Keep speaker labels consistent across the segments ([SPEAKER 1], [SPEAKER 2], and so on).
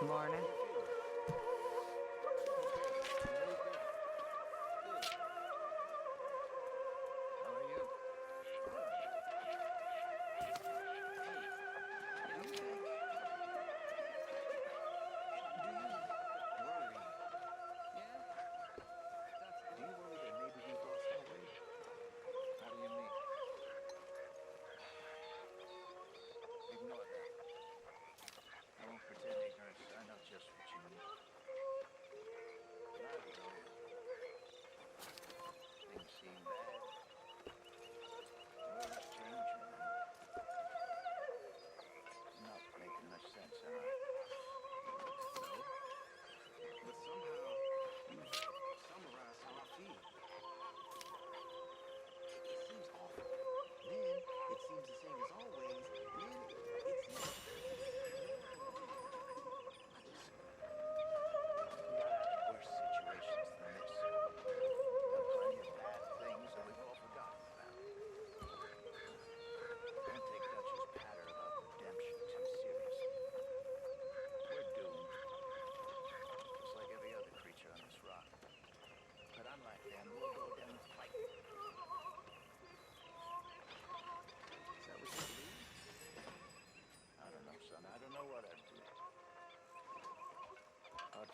[SPEAKER 1] Morning.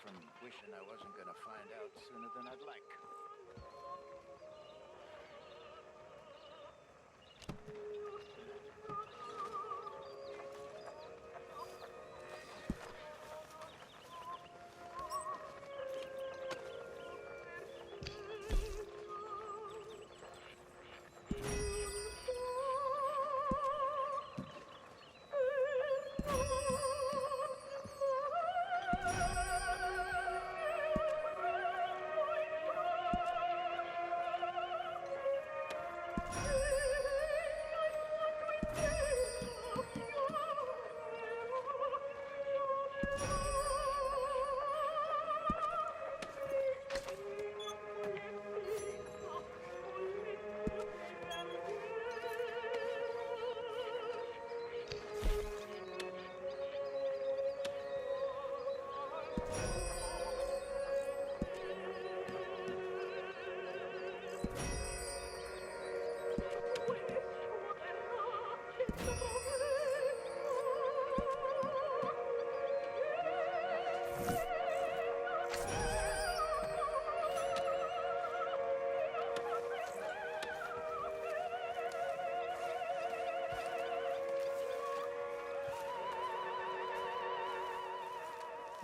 [SPEAKER 2] From wishing I wasn't gonna find out sooner than I'd like.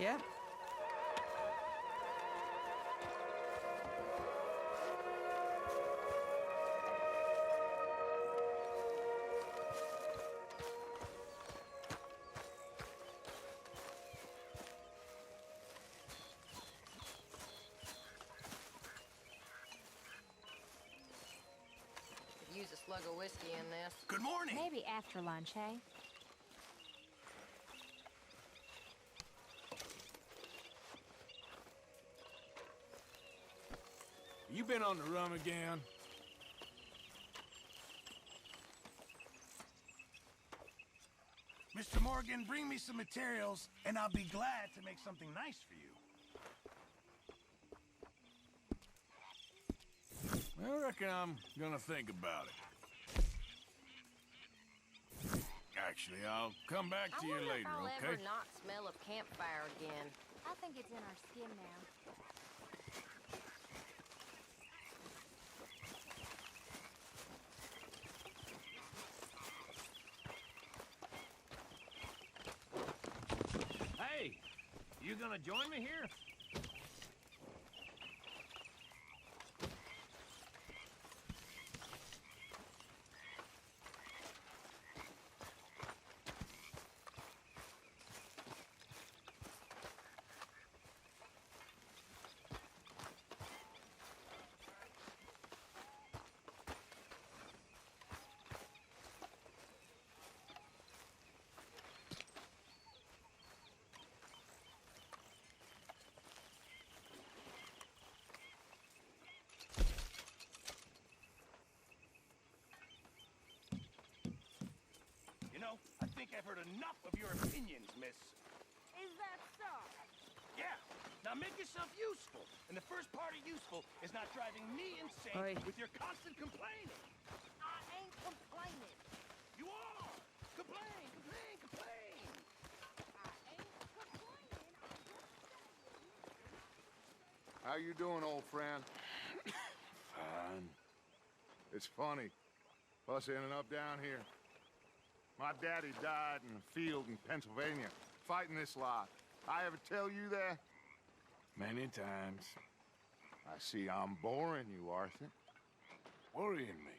[SPEAKER 1] Yeah.
[SPEAKER 3] Could use a slug of whiskey in this.
[SPEAKER 4] Good morning.
[SPEAKER 5] Maybe after lunch, eh?
[SPEAKER 4] You been on the run again? Mr. Morgan, bring me some materials, and I'll be glad to make something nice for you. I reckon I'm gonna think about it. Actually, I'll come back to you later,
[SPEAKER 3] if I'll
[SPEAKER 4] okay?
[SPEAKER 3] ever not smell of campfire again.
[SPEAKER 5] I think it's in our skin now.
[SPEAKER 6] Hey, you gonna join me here?
[SPEAKER 4] You know, I think I've heard enough of your opinions, miss.
[SPEAKER 5] Is that so?
[SPEAKER 4] Now make yourself useful. And the first part of useful is not driving me insane
[SPEAKER 3] Oi.
[SPEAKER 4] with your constant complaining.
[SPEAKER 3] I ain't complaining.
[SPEAKER 4] You are! Complain, complain, complain!
[SPEAKER 3] I ain't complaining.
[SPEAKER 1] How you doing, old friend?
[SPEAKER 4] Fine.
[SPEAKER 1] It's funny. Us ending up down here. My daddy died in a field in Pennsylvania, fighting this lot. I ever tell you that?
[SPEAKER 4] Many times.
[SPEAKER 1] I see I'm boring you, Arthur.
[SPEAKER 4] Worrying me.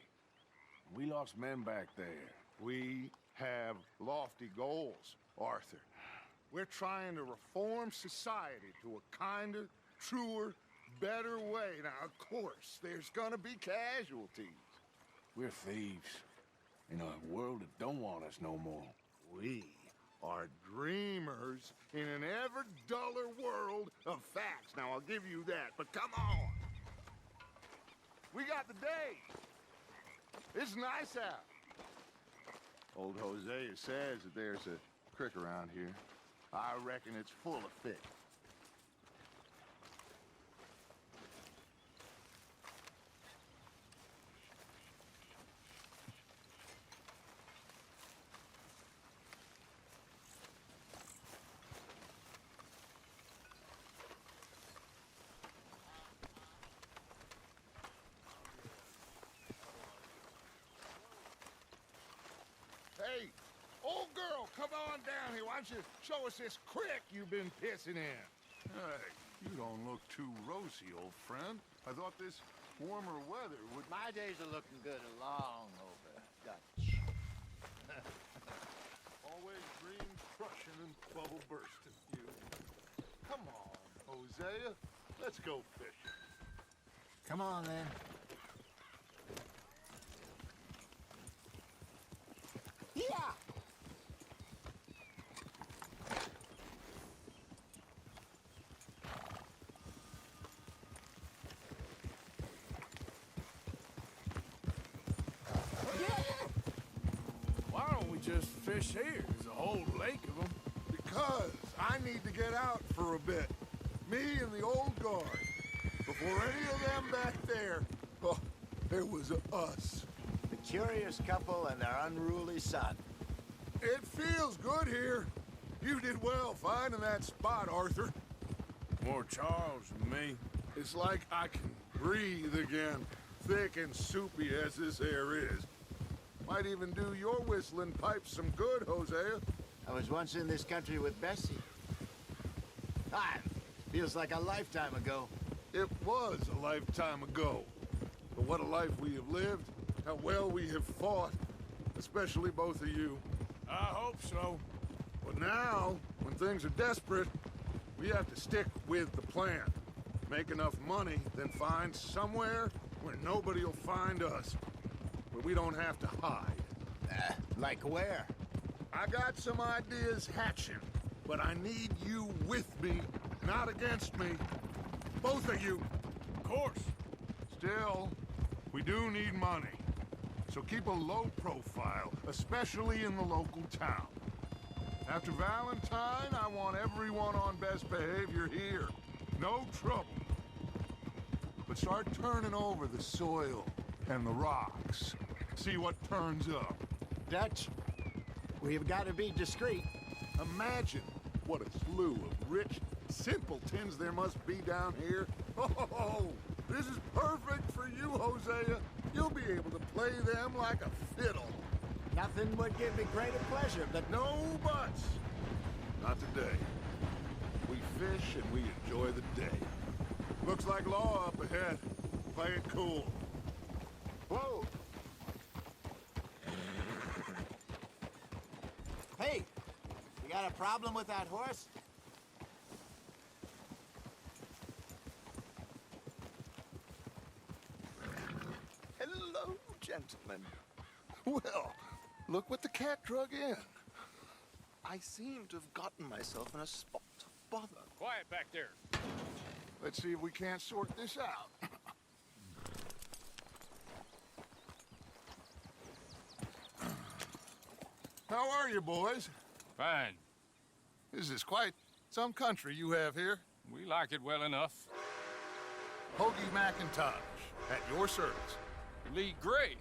[SPEAKER 4] We lost men back there.
[SPEAKER 1] We have lofty goals, Arthur. We're trying to reform society to a kinder, truer, better way. Now, of course, there's gonna be casualties.
[SPEAKER 4] We're thieves. In a world that don't want us no more.
[SPEAKER 1] We are dreamers in an ever duller world of facts. Now, I'll give you that, but come on. We got the day. It's nice out. Old Hosea says that there's a creek around here. I reckon it's full of fish. Hey, old girl, come on down here. Why don't you show us this creek you've been pissing in?
[SPEAKER 7] Hey, you don't look too rosy, old friend. I thought this warmer weather would...
[SPEAKER 2] My days are looking good along over Dutch.
[SPEAKER 7] Always dream crushing and bubble bursting, you. Come on, Hosea. Let's go fishing.
[SPEAKER 2] Come on, then. Yeah!
[SPEAKER 4] Why don't we just fish here? There's a whole lake of them.
[SPEAKER 1] Because I need to get out for a bit. Me and the old guard. Before any of them back there, oh, there was us.
[SPEAKER 2] The curious couple and their unruly son.
[SPEAKER 1] It feels good here. You did well finding that spot, Arthur.
[SPEAKER 4] More Charles than me.
[SPEAKER 1] It's like I can breathe again, thick and soupy as this air is. Might even do your whistling pipes some good, Hosea.
[SPEAKER 2] I was once in this country with Bessie. Ah, feels like a lifetime ago.
[SPEAKER 1] It was a lifetime ago. But what a life we have lived, how well we have fought, especially both of you.
[SPEAKER 4] I hope so.
[SPEAKER 1] But now, when things are desperate, we have to stick with the plan. Make enough money, then find somewhere where nobody will find us. Where we don't have to hide.
[SPEAKER 2] Like where?
[SPEAKER 1] I got some ideas hatching, but I need you with me, not against me. Both of you.
[SPEAKER 4] Of course.
[SPEAKER 1] Still, we do need money. So keep a low profile, especially in the local town. After Valentine, I want everyone on best behavior here. No trouble. But start turning over the soil and the rocks. See what turns up.
[SPEAKER 2] Dutch, we've got to be discreet.
[SPEAKER 1] Imagine what a slew of rich simpletons there must be down here. Oh, this is perfect for you, Hosea. You'll be able to play them like a fiddle.
[SPEAKER 2] Nothing would give me greater pleasure, but
[SPEAKER 1] No buts. Not today. We fish and we enjoy the day. Looks like law up ahead. Play it cool.
[SPEAKER 2] Whoa! Hey, you got a problem with that horse?
[SPEAKER 1] Hello, gentlemen. Well, look what the cat drug in.
[SPEAKER 8] I seem to have gotten myself in a spot of bother.
[SPEAKER 6] Quiet back there.
[SPEAKER 1] Let's see if we can't sort this out. How are you, boys?
[SPEAKER 6] Fine.
[SPEAKER 1] This is quite some country you have here.
[SPEAKER 9] We like it well enough.
[SPEAKER 1] Hoagie McIntosh, at your service.
[SPEAKER 9] Lee Gray.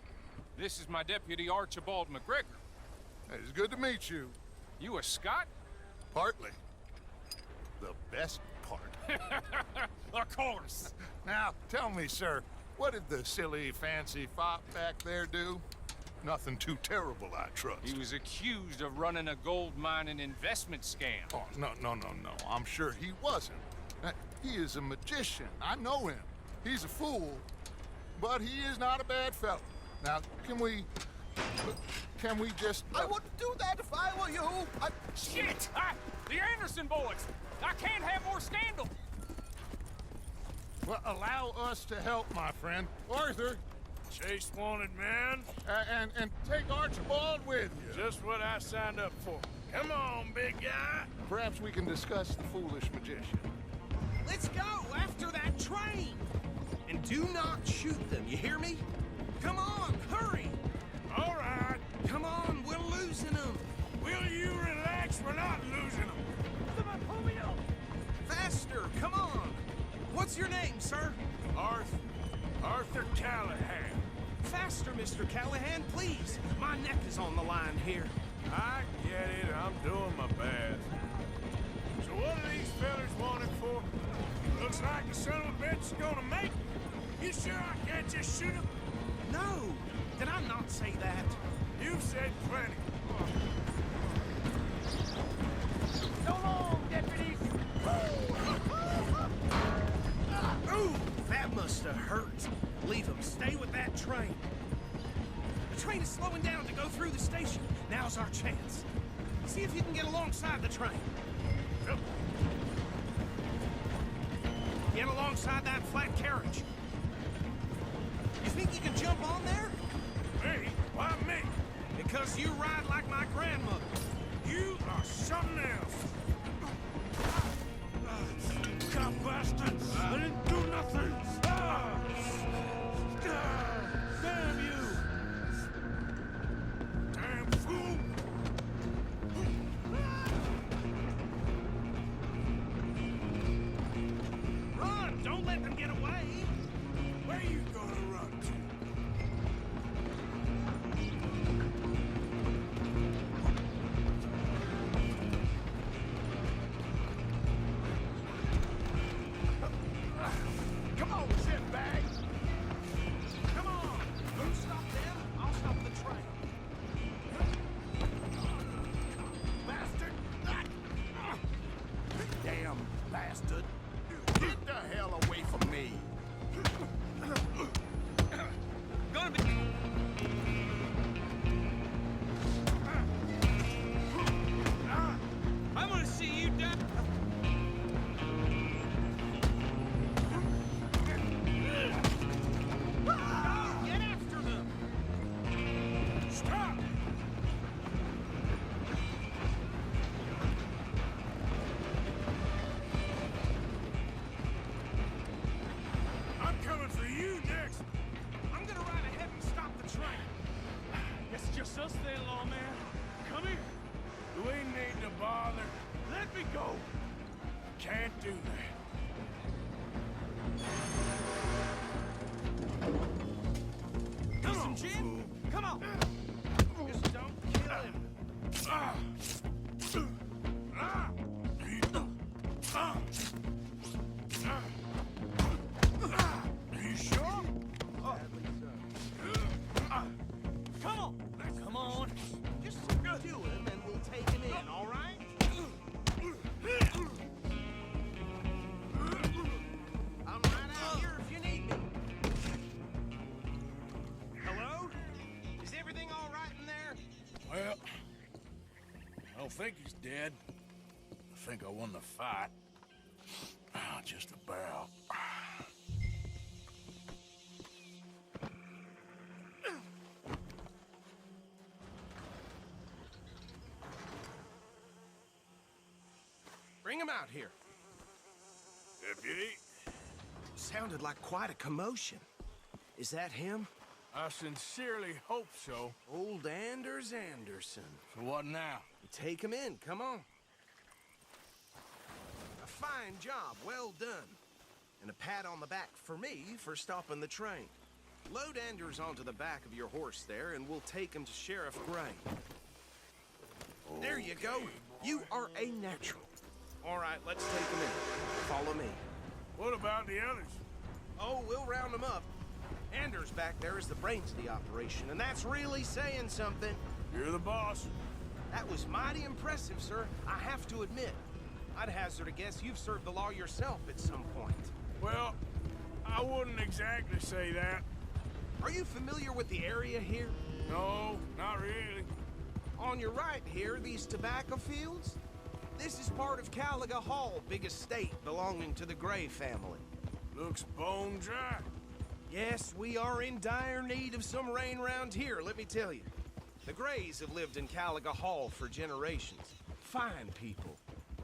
[SPEAKER 9] This is my deputy, Archibald McGregor.
[SPEAKER 1] It's good to meet you.
[SPEAKER 9] You a Scot?
[SPEAKER 1] Partly. The best part.
[SPEAKER 9] Of course.
[SPEAKER 1] Now, tell me, sir, what did the silly, fancy fop back there do? Nothing too terrible, I trust.
[SPEAKER 9] He was accused of running a gold mining investment scam.
[SPEAKER 1] Oh, no. I'm sure he wasn't. He is a magician. I know him. He's a fool, but he is not a bad fellow. Now, can we just...
[SPEAKER 8] I wouldn't do that if I were you.
[SPEAKER 9] Shit! The Anderson boys! I can't have more scandal!
[SPEAKER 1] Well, allow us to help, my friend. Arthur,
[SPEAKER 4] Chase wanted man.
[SPEAKER 1] and take Archibald with you.
[SPEAKER 4] Just what I signed up for. Come on, big guy.
[SPEAKER 1] Perhaps we can discuss the foolish magician.
[SPEAKER 6] Let's go after that train! And do not shoot them, you hear me? Come on, hurry!
[SPEAKER 4] All right.
[SPEAKER 6] Come on, we're losing them!
[SPEAKER 4] Will you relax? We're not losing them.
[SPEAKER 6] Faster, come on! What's your name, sir?
[SPEAKER 4] Arthur Callahan.
[SPEAKER 6] Faster, Mr. Callahan, please! My neck is on the line here.
[SPEAKER 4] I get it. I'm doing my best. So what are these fellas wanted for? Looks like the son of a bitch is gonna make it. You sure I can't just shoot him?
[SPEAKER 6] No! Did I not say that?
[SPEAKER 4] You've said plenty.
[SPEAKER 6] So long, deputies! Ooh, that must have hurt. Leave them. Stay with that train. The train is slowing down to go through the station. Now's our chance. See if you can get alongside the train. Get alongside that flat carriage. You think you can jump on there?
[SPEAKER 4] Me? Why me?
[SPEAKER 6] Because you ride like my grandmother.
[SPEAKER 4] You are something else. Cop bastard! I didn't do nothing! Damn you! Damn fool!
[SPEAKER 6] Run! Don't let them get away!
[SPEAKER 4] Where you gonna run to?
[SPEAKER 1] Come on, shitbag!
[SPEAKER 6] Come on! You stop them, I'll stop the train.
[SPEAKER 1] Bastard! Damn bastard! Get the hell away from me!
[SPEAKER 6] Gonna be... I want to see you die. Get after them!
[SPEAKER 4] Stop! I'm coming for you next!
[SPEAKER 6] I'm gonna ride ahead and stop the train.
[SPEAKER 9] It's just us then, lawman. Come here.
[SPEAKER 4] Do we need to bother?
[SPEAKER 9] Let me go.
[SPEAKER 4] Can't do that.
[SPEAKER 6] Come on, Jim! Come on! Just don't kill him.
[SPEAKER 4] You sure?
[SPEAKER 6] Come on! Come on! Just subdue him and we'll take him in, all right? I'm right out here if you need me. Hello? Is everything all right in there?
[SPEAKER 4] Well, I don't think he's dead. I think I won the fight. Just about.
[SPEAKER 6] Bring him out here.
[SPEAKER 4] Deputy,
[SPEAKER 6] Sounded like quite a commotion. Is that him?
[SPEAKER 4] I sincerely hope so.
[SPEAKER 6] Old Anders Anderson.
[SPEAKER 4] So what now?
[SPEAKER 6] Take him in, come on. I fine job, well done. And a pat on the back for me for stopping the train. Load Anders onto the back of your horse there, and we'll take him to Sheriff Gray. There you go. You are a natural. All right, let's take him in. Follow me.
[SPEAKER 4] What about the others?
[SPEAKER 6] Oh, we'll round them up. Anders back there is the brains of the operation, and that's really saying something.
[SPEAKER 4] You're the boss.
[SPEAKER 6] That was mighty impressive, sir. I have to admit. I'd hazard a guess you've served the law yourself at some point.
[SPEAKER 4] Well, I wouldn't exactly say that.
[SPEAKER 6] Are you familiar with the area here?
[SPEAKER 4] No, not really.
[SPEAKER 6] On your right here, these tobacco fields? This is part of Caliga Hall, big estate belonging to the Gray family.
[SPEAKER 4] Looks bone dry.
[SPEAKER 6] Yes, we are in dire need of some rain round here, let me tell you. The Grays have lived in Caliga Hall for generations. Fine people.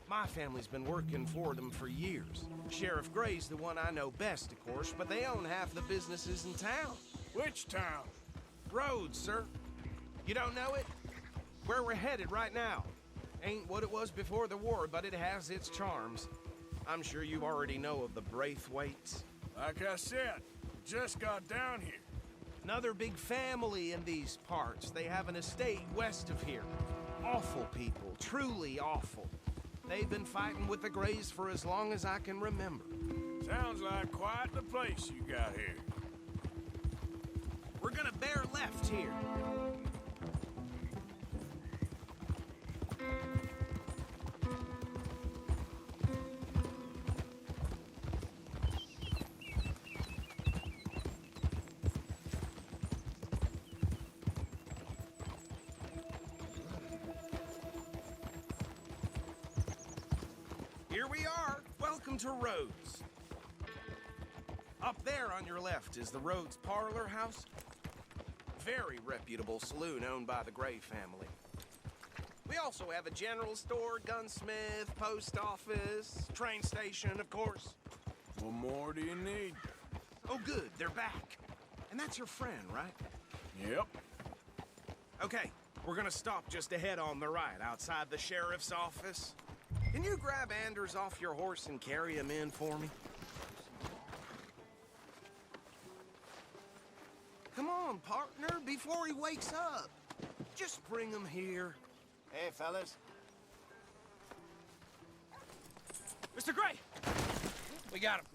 [SPEAKER 6] My family's been working for them for years. Sheriff Gray's the one I know best, of course, but they own half the businesses in town.
[SPEAKER 4] Which town?
[SPEAKER 6] Rhodes, sir. You don't know it? Where we're headed right now. Ain't what it was before the war, but it has its charms. I'm sure you already know of the Braithwaites.
[SPEAKER 4] Like I said, just got down here.
[SPEAKER 6] Another big family in these parts. They have an estate west of here. Awful people, truly awful. They've been fighting with the Grays for as long as I can remember.
[SPEAKER 4] Sounds like quite the place you got here.
[SPEAKER 6] We're gonna bear left here. Here we are. Welcome to Rhodes. Up there on your left is the Rhodes Parlor House. Very reputable saloon owned by the Gray family. We also have a general store, gunsmith, post office, train station, of course.
[SPEAKER 4] What more do you need?
[SPEAKER 6] Oh, good, they're back. And that's your friend, right?
[SPEAKER 4] Yep.
[SPEAKER 6] Okay, we're gonna stop just ahead on the right, outside the sheriff's office. Can you grab Anders off your horse and carry him in for me? Come on, partner, before he wakes up. Just bring him here.
[SPEAKER 2] Hey, fellas.
[SPEAKER 9] Mr. Gray! We got him.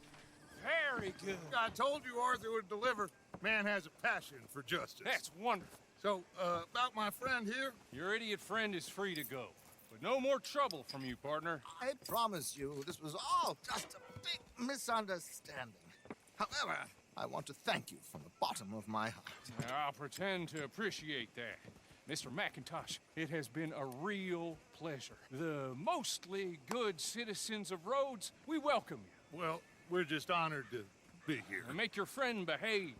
[SPEAKER 9] Very good.
[SPEAKER 1] I told you Arthur would deliver. Man has a passion for justice.
[SPEAKER 9] That's wonderful.
[SPEAKER 1] So, about my friend here?
[SPEAKER 9] Your idiot friend is free to go. But no more trouble from you, partner.
[SPEAKER 8] I promise you, this was all just a big misunderstanding. However, I want to thank you from the bottom of my heart.
[SPEAKER 9] I'll pretend to appreciate that. Mr. McIntosh, it has been a real pleasure. The mostly good citizens of Rhodes, we welcome you.
[SPEAKER 1] Well, we're just honored to be here.
[SPEAKER 9] And make your friend behave.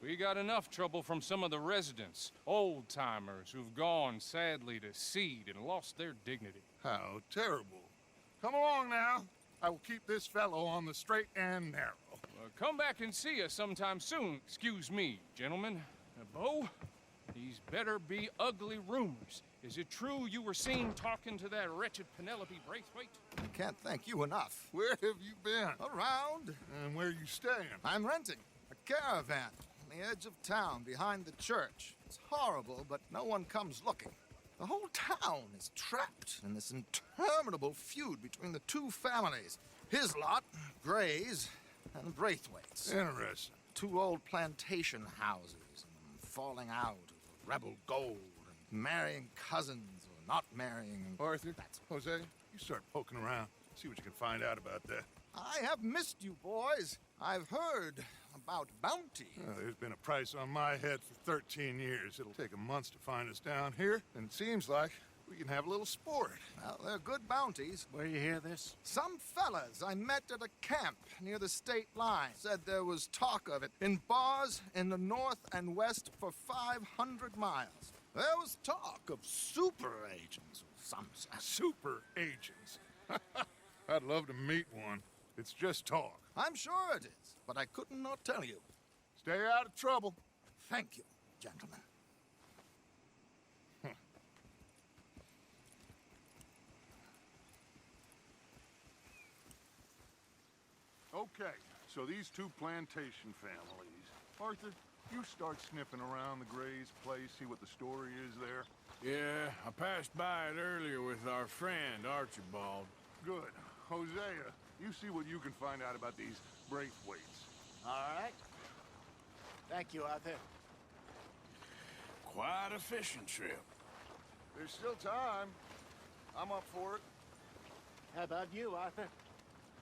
[SPEAKER 9] We got enough trouble from some of the residents, old-timers who've gone, sadly, to seed and lost their dignity.
[SPEAKER 1] How terrible. Come along now. I will keep this fellow on the straight and narrow.
[SPEAKER 9] Come back and see us sometime soon. Excuse me, gentlemen. Bo, these better be ugly rumors. Is it true you were seen talking to that wretched Penelope Braithwaite?
[SPEAKER 8] I can't thank you enough.
[SPEAKER 1] Where have you been?
[SPEAKER 8] Around.
[SPEAKER 1] And where you staying?
[SPEAKER 8] I'm renting a caravan on the edge of town behind the church. It's horrible, but no one comes looking. The whole town is trapped in this interminable feud between the two families. His lot, Gray's, and Braithwaite's.
[SPEAKER 1] Interesting.
[SPEAKER 8] Two old plantation houses, and falling out over rebel gold, and marrying cousins or not marrying. And
[SPEAKER 1] Arthur, Jose, you start poking around. See what you can find out about that.
[SPEAKER 8] I have missed you, boys. I've heard about bounty.
[SPEAKER 1] There's been a price on my head for 13 years. It'll take a month to find us down here, and it seems like we can have a little sport.
[SPEAKER 8] Well, they're good bounties.
[SPEAKER 2] Where you hear this?
[SPEAKER 8] Some fellas I met at a camp near the state line said there was talk of it in bars in the north and west for 500 miles. There was talk of super agents of some sort.
[SPEAKER 1] Super agents. I'd love to meet one. It's just talk.
[SPEAKER 8] I'm sure it is, but I couldn't not tell you.
[SPEAKER 1] Stay out of trouble.
[SPEAKER 8] Thank you, gentlemen.
[SPEAKER 1] Okay, so these two plantation families. Arthur, you start sniffing around the Gray's place, see what the story is there.
[SPEAKER 4] Yeah, I passed by it earlier with our friend, Archibald.
[SPEAKER 1] Good. Hosea, you see what you can find out about these Braithwaites.
[SPEAKER 2] All right. Thank you, Arthur.
[SPEAKER 4] Quite a fishing trip.
[SPEAKER 1] There's still time. I'm up for it.
[SPEAKER 2] How about you, Arthur?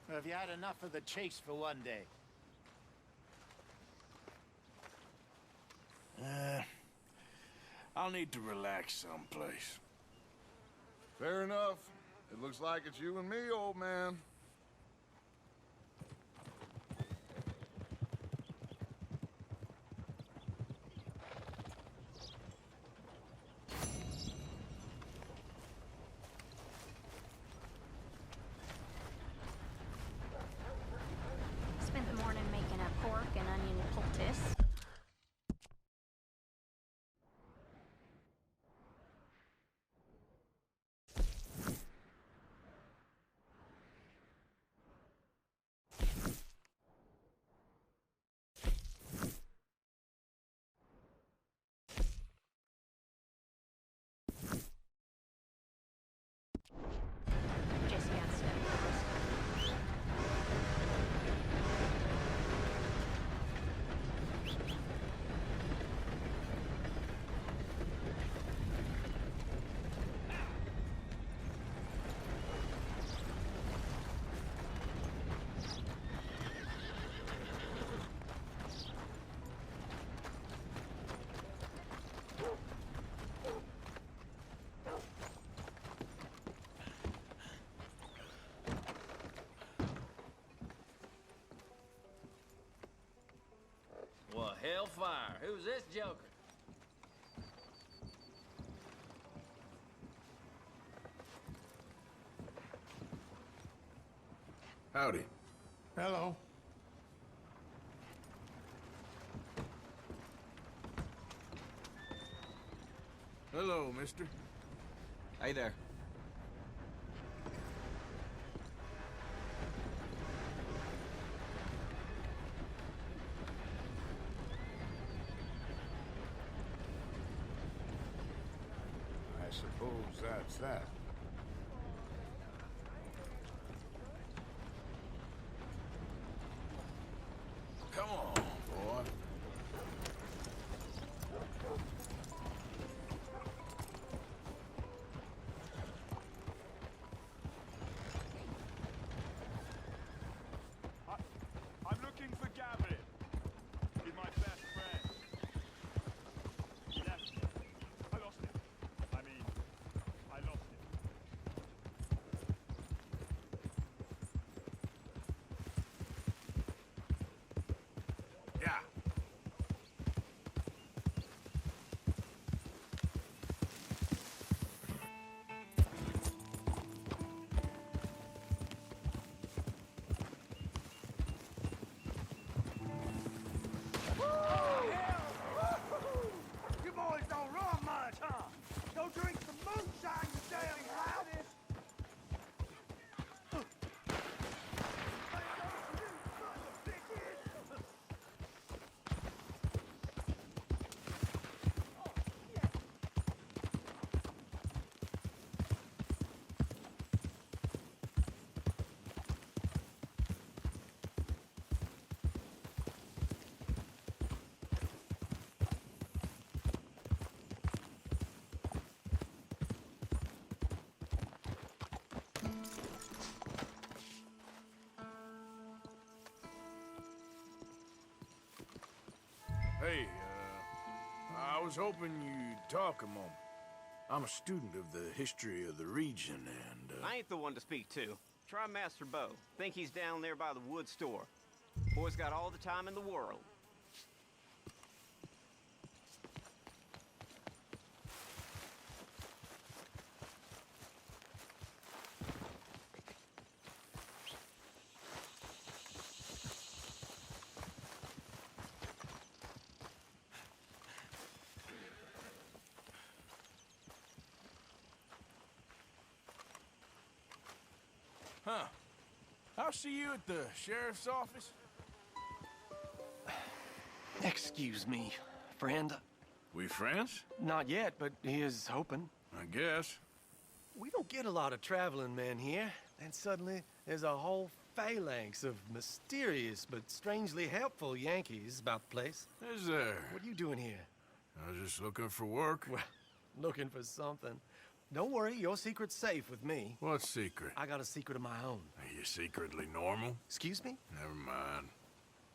[SPEAKER 2] Or have you had enough of the chase for one day?
[SPEAKER 4] I'll need to relax someplace.
[SPEAKER 1] Fair enough. It looks like it's you and me, old man.
[SPEAKER 5] Spent the morning making a pork and onion poultice. Jesse got stuff.
[SPEAKER 10] Well, hellfire. Who's this joker?
[SPEAKER 4] Howdy.
[SPEAKER 7] Hello.
[SPEAKER 4] Hello, mister.
[SPEAKER 10] Hey there.
[SPEAKER 7] I suppose that's that.
[SPEAKER 4] Come on, boy.
[SPEAKER 11] I'm looking for Gavin. He's my best friend. He left me. I lost him. I mean, I lost him.
[SPEAKER 4] Yeah.
[SPEAKER 11] You boys don't run much, huh? Go drink some moonshine, you damn loudest!
[SPEAKER 4] Hey, I was hoping you'd talk a moment. I'm a student of the history of the region, and,
[SPEAKER 12] I ain't the one to speak to. Try Master Bo. Think he's down there by the wood store. Boy's got all the time in the world.
[SPEAKER 4] Huh. I I'll see you at the sheriff's office.
[SPEAKER 13] Excuse me, friend.
[SPEAKER 4] We friends?
[SPEAKER 13] Not yet, but he is hoping.
[SPEAKER 4] I guess.
[SPEAKER 13] We don't get a lot of traveling men here. And suddenly, there's a whole phalanx of mysterious but strangely helpful Yankees about the place.
[SPEAKER 4] Is there?
[SPEAKER 13] What are you doing here?
[SPEAKER 4] I was just looking for work.
[SPEAKER 13] Well, looking for something. Don't worry, your secret's safe with me.
[SPEAKER 4] What secret?
[SPEAKER 13] I got a secret of my own.
[SPEAKER 4] Are you secretly normal?
[SPEAKER 13] Excuse me?
[SPEAKER 4] Never mind.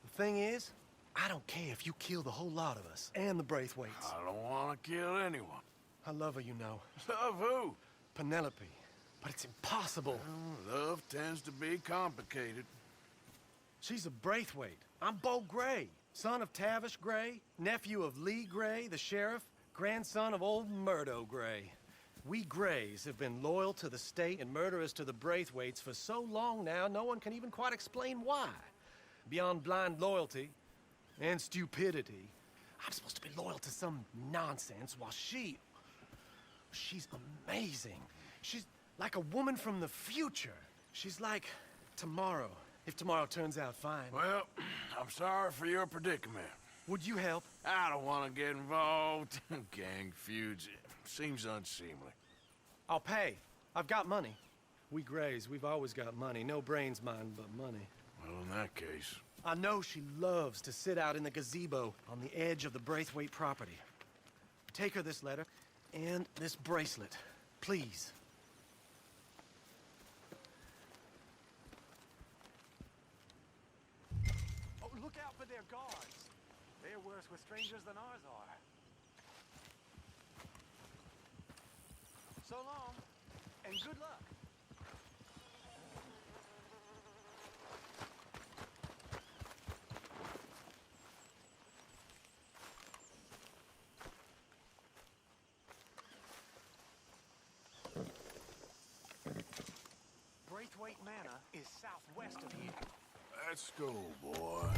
[SPEAKER 13] The thing is, I don't care if you kill the whole lot of us and the Braithwaites.
[SPEAKER 4] I don't want to kill anyone.
[SPEAKER 13] I love her, you know.
[SPEAKER 4] Love who?
[SPEAKER 13] Penelope. But it's impossible.
[SPEAKER 4] Well, love tends to be complicated.
[SPEAKER 13] She's a Braithwaite. I'm Beau Gray, son of Tavish Gray, nephew of Lee Gray, the sheriff, grandson of old Murdo Gray. We Grays have been loyal to the state and murderous to the Braithwaites for so long now, no one can even quite explain why. Beyond blind loyalty and stupidity, I'm supposed to be loyal to some nonsense while she's amazing. She's like a woman from the future. She's like tomorrow, if tomorrow turns out fine.
[SPEAKER 4] Well, I'm sorry for your predicament.
[SPEAKER 13] Would you help?
[SPEAKER 4] I don't want to get involved. Gang feuds. Seems unseemly.
[SPEAKER 13] I'll pay. I've got money. We Grays, we've always got money. No brains, mind, but money.
[SPEAKER 4] Well, in that case...
[SPEAKER 13] I know she loves to sit out in the gazebo on the edge of the Braithwaite property. Take her this letter and this bracelet, please.
[SPEAKER 14] Oh, look out for their guards. They're worse with strangers than ours are. So long, and good luck. Braithwaite Manor is southwest of here.
[SPEAKER 4] Let's go, boy.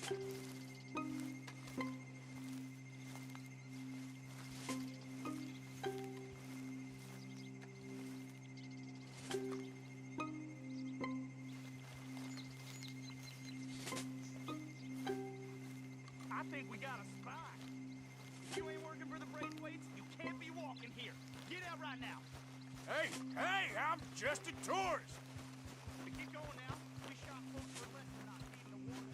[SPEAKER 11] I think we got a spy. If you ain't working for the Braithwaites, you can't be walking here. Get out right now.
[SPEAKER 4] Hey, I'm just a tourist.
[SPEAKER 11] Get going now. We shot folks for less than not needing a warning.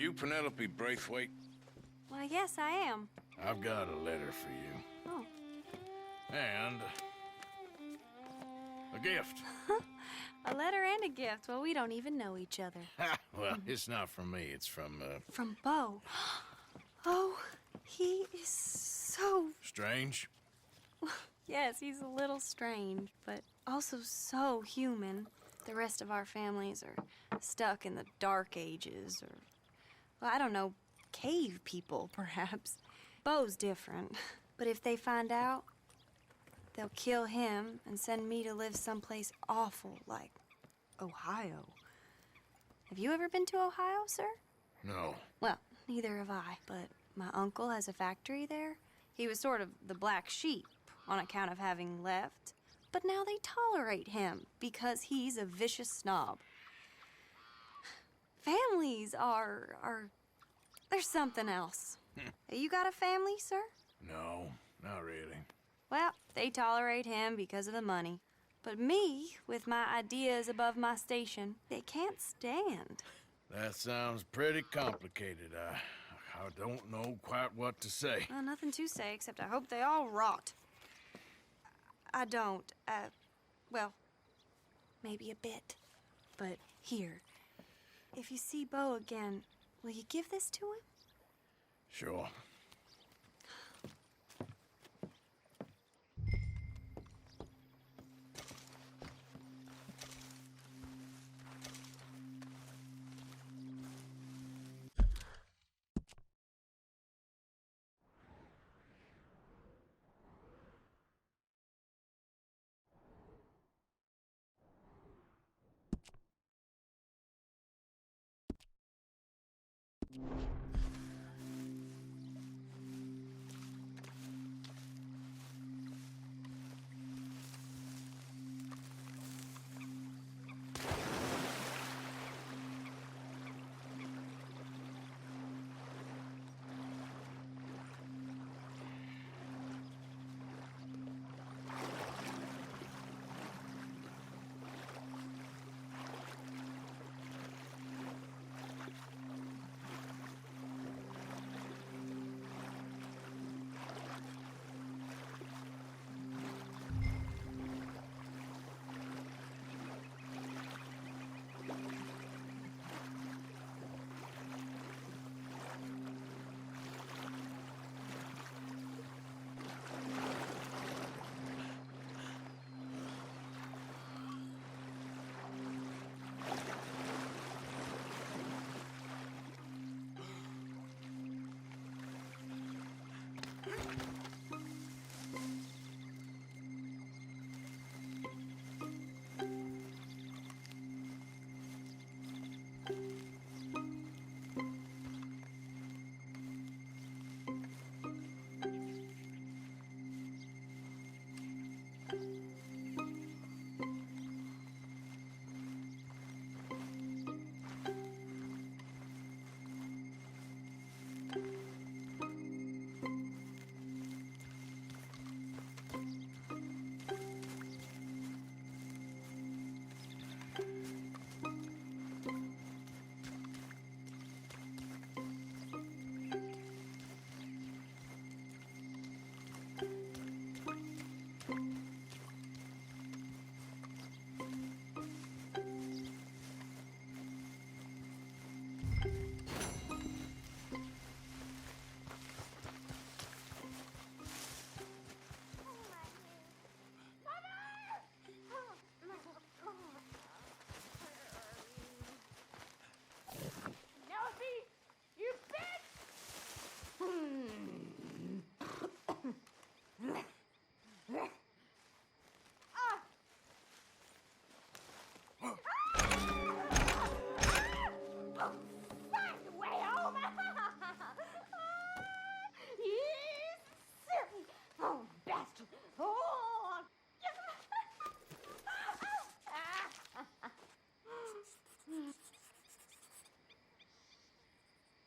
[SPEAKER 4] you Penelope Braithwaite?
[SPEAKER 5] Well, yes, I am.
[SPEAKER 4] I've got a letter for you.
[SPEAKER 5] Oh.
[SPEAKER 4] And a gift.
[SPEAKER 5] A letter and a gift. Well, we don't even know each other.
[SPEAKER 4] Well, it's not from me. It's from,
[SPEAKER 5] From Beau. Oh, he is so...
[SPEAKER 4] Strange?
[SPEAKER 5] Yes, he's a little strange, but also so human. The rest of our families are stuck in the Dark Ages, or, well, I don't know, cave people, perhaps. Beau's different. But if they find out, they'll kill him and send me to live someplace awful like Ohio. Have you ever been to Ohio, sir?
[SPEAKER 4] No.
[SPEAKER 5] Well, neither have I, but my uncle has a factory there. He was sort of the black sheep on account of having left, but now they tolerate him because he's a vicious snob. Families are there's something else. You got a family, sir?
[SPEAKER 4] No, not really.
[SPEAKER 5] Well, they tolerate him because of the money. But me, with my ideas above my station, they can't stand.
[SPEAKER 4] That sounds pretty complicated. I don't know quite what to say.
[SPEAKER 5] Well, nothing to say, except I hope they all rot. I don't, well, maybe a bit. But here, if you see Beau again, will you give this to him?
[SPEAKER 4] Sure.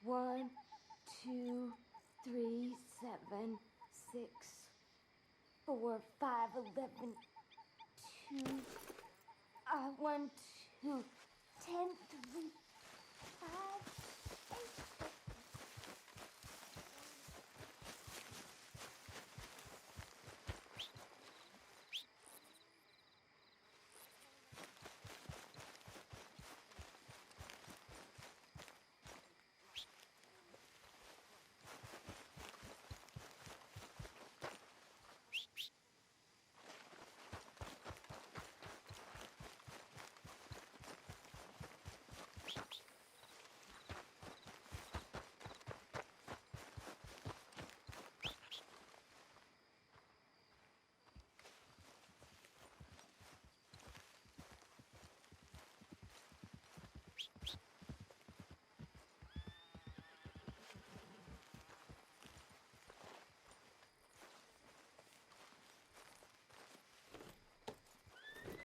[SPEAKER 3] One, 2, 3, 7, 6, 4, 5, 11, 2, 1, 2, 10, 3, 5, 8.